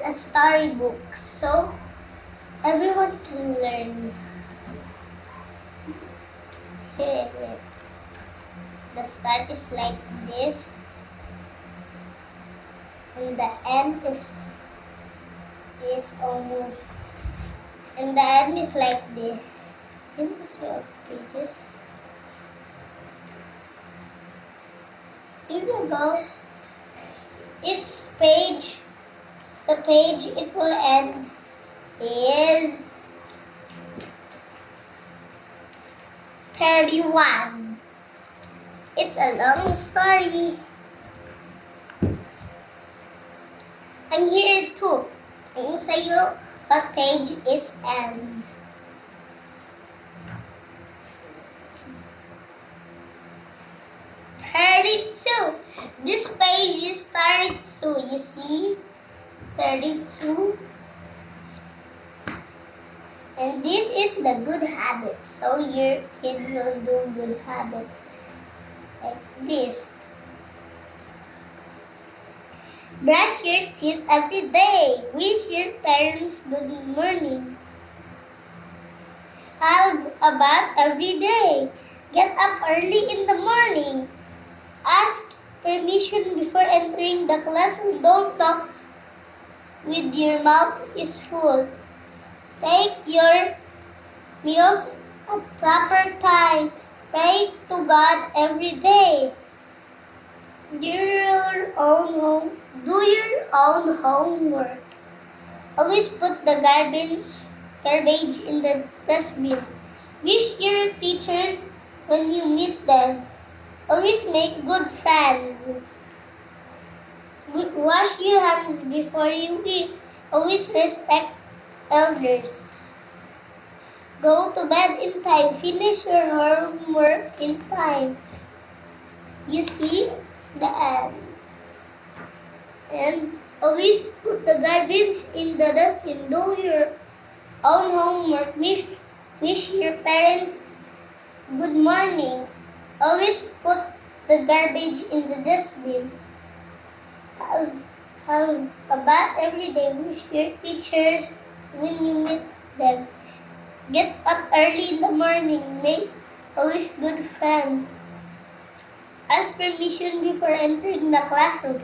a storybook, so everyone can learn. Here is it. The start is like this, and the end is almost, and the end is like this. Can you see our pages? Here we go. Its page, the page it will end is 31. It's a long story. I'm here too. I'll say you what page it's end. This page is 32. You see? 32. And this is the good habits. So your kids will do good habits like this. Brush your teeth every day. Wish your parents good morning. How about every day? Get up early in the morning. Ask permission before entering the classroom. Don't talk with your mouth is full. Take your meals at proper time. Pray to God every day. Do your own homework. Always put the garbage in the dustbin. Wish your teachers when you meet them. Always make good friends. Wash your hands before you eat. Always respect elders. Go to bed in time. Finish your homework in time. You see, it's the end. And always put the garbage in the dustbin. Do your own homework. Wish your parents good morning. Always put the garbage in the dustbin. Have a bath every day. Wish your teachers when you meet them. Get up early in the morning. Make always good friends. Ask permission before entering the classroom.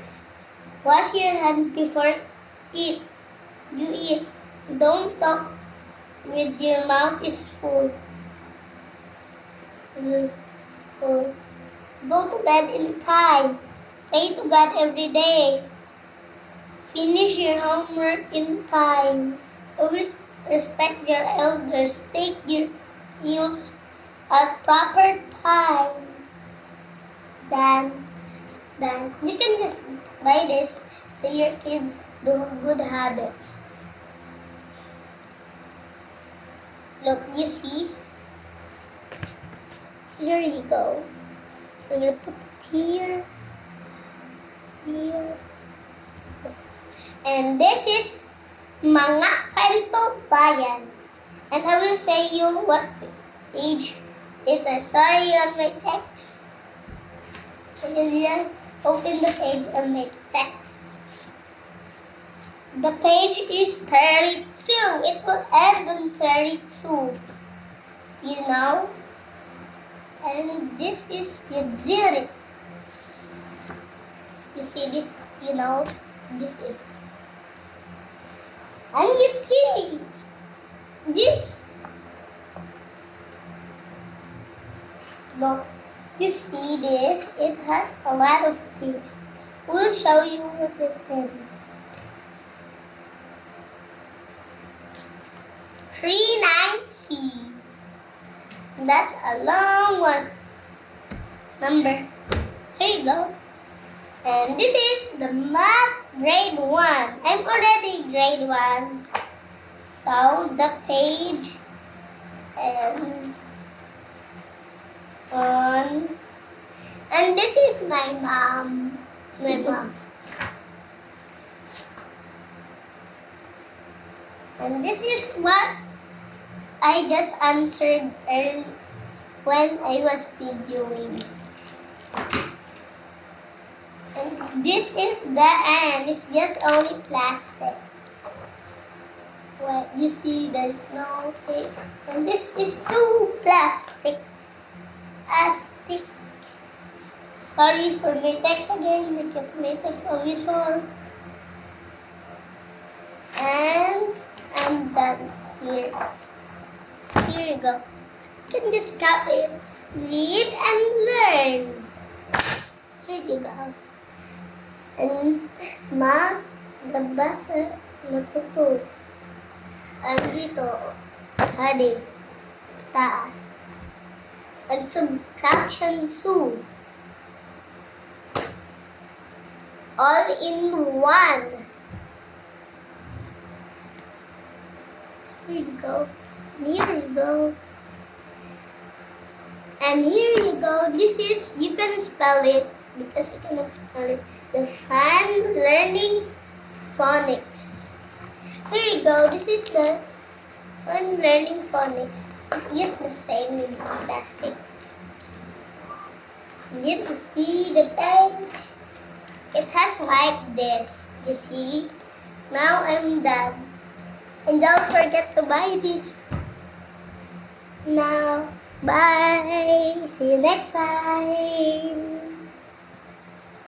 Wash your hands before you eat. Don't talk with your mouth is full. Go to bed in time. Pray to God every day. Finish your homework in time. Always respect your elders. Take your meals at proper time. Done. It's done. You can just buy this so your kids do good habits. Look, you see? Here you go. I'm going to put it here. Here. And this is Mga Kwento Bayan. And I will say you what page it is. Sorry on my text. I will just open the page on my text. The page is 32. It will end on 32. You know? And this is Yudzirit. You see this, you know, this is. And you see, this. Look, you see this, it has a lot of things. We'll show you what it is. 39C. That's a long one. Number. Here you go. And this is the math grade 1. I'm already grade 1. So the page ends on. And this is my mom. My mom. And this is what I just answered earlier when I was videoing. And this is the end. It's just only plastic. Well, you see, there's no thing. And this is two plastics. Plastic. Sorry for my text again because my text are visual. And I'm done here. Here you go. You can just copy it. Read and learn. Here you go. And magbasa matuto. Ang dito, hadi, taas. And subtraction soon. All in one. Here you go. Here you go. And here you go. This is, you can spell it because you cannot spell it. The Fun Learning Phonics. Here you go. This is the Fun Learning Phonics. It's just the same with plastic. You can see the page. It has like this. You see? Now I'm done. And don't forget to buy this. Now, bye. See you next time.